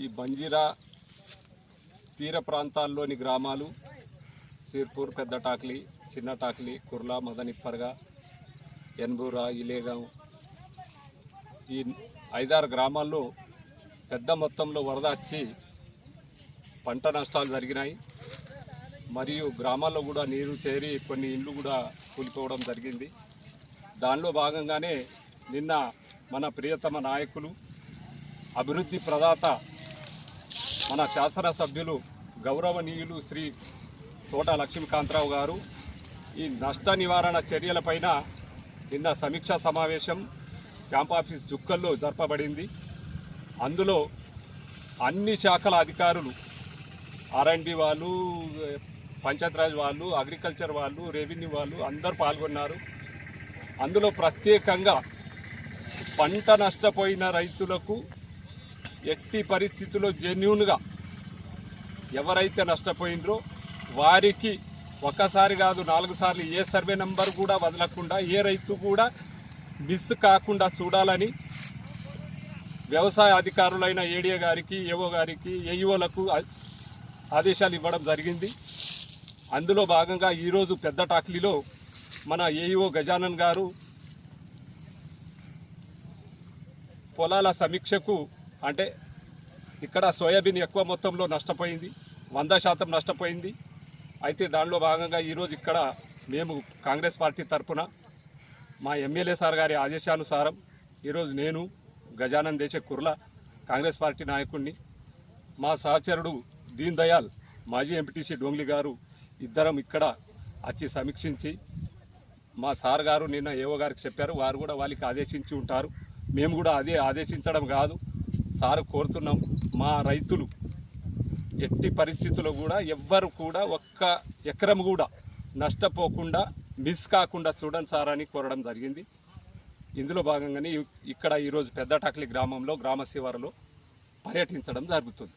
ఈ బంజీరా తీర ప్రాంతాల్లోని గ్రామాలు సిర్పూర్, పెద్ద టాక్లీ, చిన్న టాక్లీ, కుర్లా, మదనిప్పర్గా, ఎన్బూరా, ఇలేగాం ఈ 5-6 గ్రామాల్లో పెద్ద మొత్తంలో వరద వచ్చి పంట నష్టాలు జరిగినాయి. మరియు గ్రామాల్లో కూడా నీరు చేరి కొన్ని ఇండ్లు కూడా కూలిపోవడం జరిగింది. దానిలో భాగంగానే నిన్న మన ప్రియతమ నాయకులు, అభివృద్ధి ప్రదాత, మన శాసనసభ్యులు గౌరవనీయులు శ్రీ తోట లక్ష్మీకాంతరావు గారు ఈ నష్ట నివారణ చర్యలపైన నిన్న సమీక్షా సమావేశం క్యాంప్ ఆఫీస్ జుక్కల్లో జరపబడింది. అందులో అన్ని శాఖల అధికారులు, R&D వాళ్ళు, పంచాయతీరాజ్ వాళ్ళు, అగ్రికల్చర్ వాళ్ళు, రెవెన్యూ వాళ్ళు అందరూ పాల్గొన్నారు. అందులో ప్రత్యేకంగా పంట నష్టపోయిన రైతులకు ఎట్టి పరిస్థితుల్లో జెన్యూన్గా ఎవరైతే నష్టపోయిందో వారికి ఒక్కసారి కాదు 4 సార్లు ఏ సర్వే నెంబర్ కూడా వదలకుండా, ఏ రైతు కూడా మిస్ కాకుండా చూడాలని వ్యవసాయ అధికారులైన ఏడీఏ గారికి, ఏఓ గారికి, ఏఈఓలకు ఆదేశాలు ఇవ్వడం జరిగింది. అందులో భాగంగా ఈరోజు పెద్ద టాక్లీలో మన ఏఈఓ గజానన్ గారు పొలాల సమీక్షకు, అంటే ఇక్కడ సోయాబీన్ ఎక్కువ మొత్తంలో నష్టపోయింది, 100% నష్టపోయింది. అయితే దానిలో భాగంగా ఈరోజు ఇక్కడ మేము కాంగ్రెస్ పార్టీ తరఫున మా ఎమ్మెల్యే సార్ గారి ఆదేశానుసారం ఈరోజు నేను గజానన్ దేశ కుర్లా కాంగ్రెస్ పార్టీ నాయకుడిని, మా సహచరుడు దీన్ దయాల్ మాజీ ఎంపీటీసీ డోంగ్లీ గారు ఇద్దరం ఇక్కడ వచ్చి సమీక్షించి మా సార్ గారు నిన్న ఏఓ గారికి చెప్పారు. వారు కూడా వాళ్ళకి ఆదేశించి ఉంటారు. మేము కూడా అదే ఆదేశించడం కాదు, సార్ కోరుతున్నాం, మా రైతులు ఎట్టి పరిస్థితుల్లో కూడా ఎవ్వరు కూడా ఒక్క ఎకరం కూడా నష్టపోకుండా, మిస్ కాకుండా చూడండి సార్ అని కోరడం జరిగింది. ఇందులో భాగంగానే ఇక్కడ ఈరోజు పెద్ద టాక్లీ గ్రామంలో గ్రామ శివారులో పర్యటించడం జరుగుతుంది.